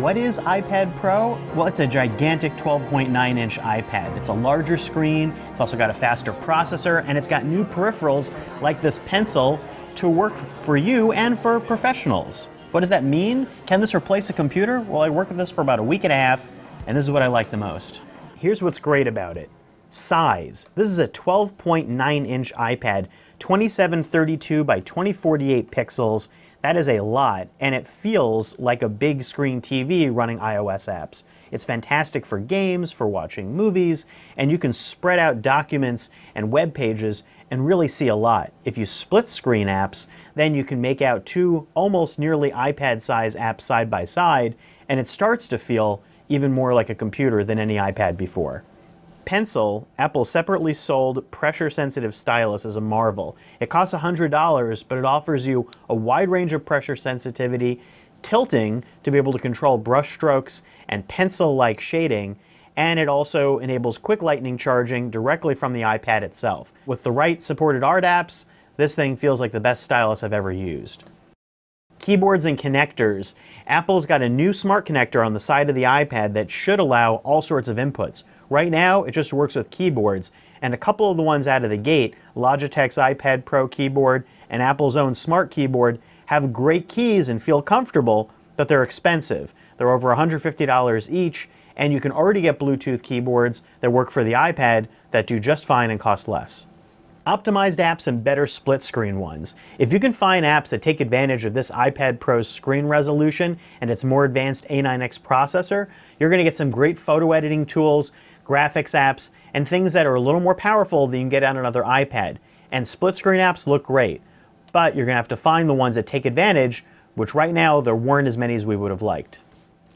What is iPad Pro? Well, it's a gigantic 12.9-inch iPad. It's a larger screen, it's also got a faster processor, and it's got new peripherals like this pencil to work for you and for professionals. What does that mean? Can this replace a computer? Well, I worked with this for about a week and a half, and this is what I like the most. Here's what's great about it. Size. This is a 12.9-inch iPad, 2732 by 2048 pixels. That is a lot, and it feels like a big screen TV running iOS apps. It's fantastic for games, for watching movies, and you can spread out documents and web pages and really see a lot. If you split screen apps, then you can make out two almost nearly iPad-size apps side by side, and it starts to feel even more like a computer than any iPad before. Pencil, Apple's separately sold pressure-sensitive stylus, is a marvel. It costs $100, but it offers you a wide range of pressure sensitivity, tilting to be able to control brush strokes, and pencil-like shading, and it also enables quick lightning charging directly from the iPad itself. With the right supported art apps, this thing feels like the best stylus I've ever used. Keyboards and connectors. Apple's got a new smart connector on the side of the iPad that should allow all sorts of inputs. Right now, it just works with keyboards, and a couple of the ones out of the gate, Logitech's iPad Pro keyboard and Apple's own smart keyboard, have great keys and feel comfortable, but they're expensive. They're over $150 each, and you can already get Bluetooth keyboards that work for the iPad that do just fine and cost less. Optimized apps and better split screen ones. If you can find apps that take advantage of this iPad Pro's screen resolution and its more advanced A9X processor, you're going to get some great photo editing tools, graphics apps, and things that are a little more powerful than you can get on another iPad. And split screen apps look great, but you're going to have to find the ones that take advantage, which right now there weren't as many as we would have liked.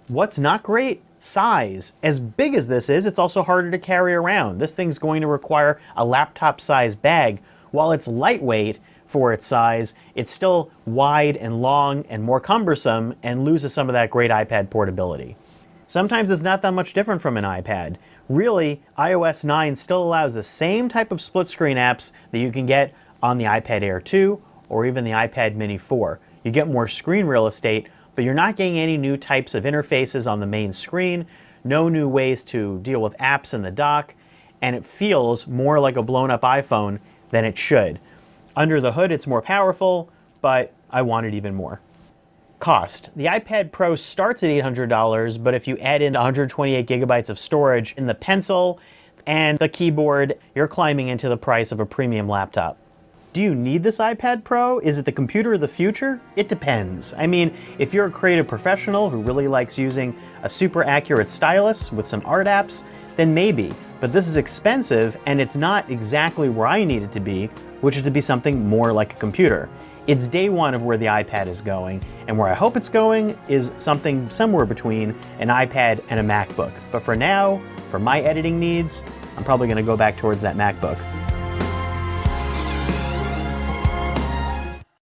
What's not great? Size. As big as this is, it's also harder to carry around. This thing's going to require a laptop-sized bag. While it's lightweight for its size, it's still wide and long and more cumbersome and loses some of that great iPad portability. Sometimes it's not that much different from an iPad. Really, iOS 9 still allows the same type of split-screen apps that you can get on the iPad Air 2 or even the iPad Mini 4. You get more screen real estate, but you're not getting any new types of interfaces on the main screen, no new ways to deal with apps in the dock, and it feels more like a blown-up iPhone than it should. Under the hood, it's more powerful, but I want it even more. Cost. The iPad Pro starts at $800, but if you add in 128 gigabytes of storage in the pencil and the keyboard, you're climbing into the price of a premium laptop. Do you need this iPad Pro? Is it the computer of the future? It depends. I mean, if you're a creative professional who really likes using a super accurate stylus with some art apps, then maybe. But this is expensive, and it's not exactly where I need it to be, which is to be something more like a computer. It's day one of where the iPad is going, and where I hope it's going is something somewhere between an iPad and a MacBook. But for now, for my editing needs, I'm probably going to go back towards that MacBook.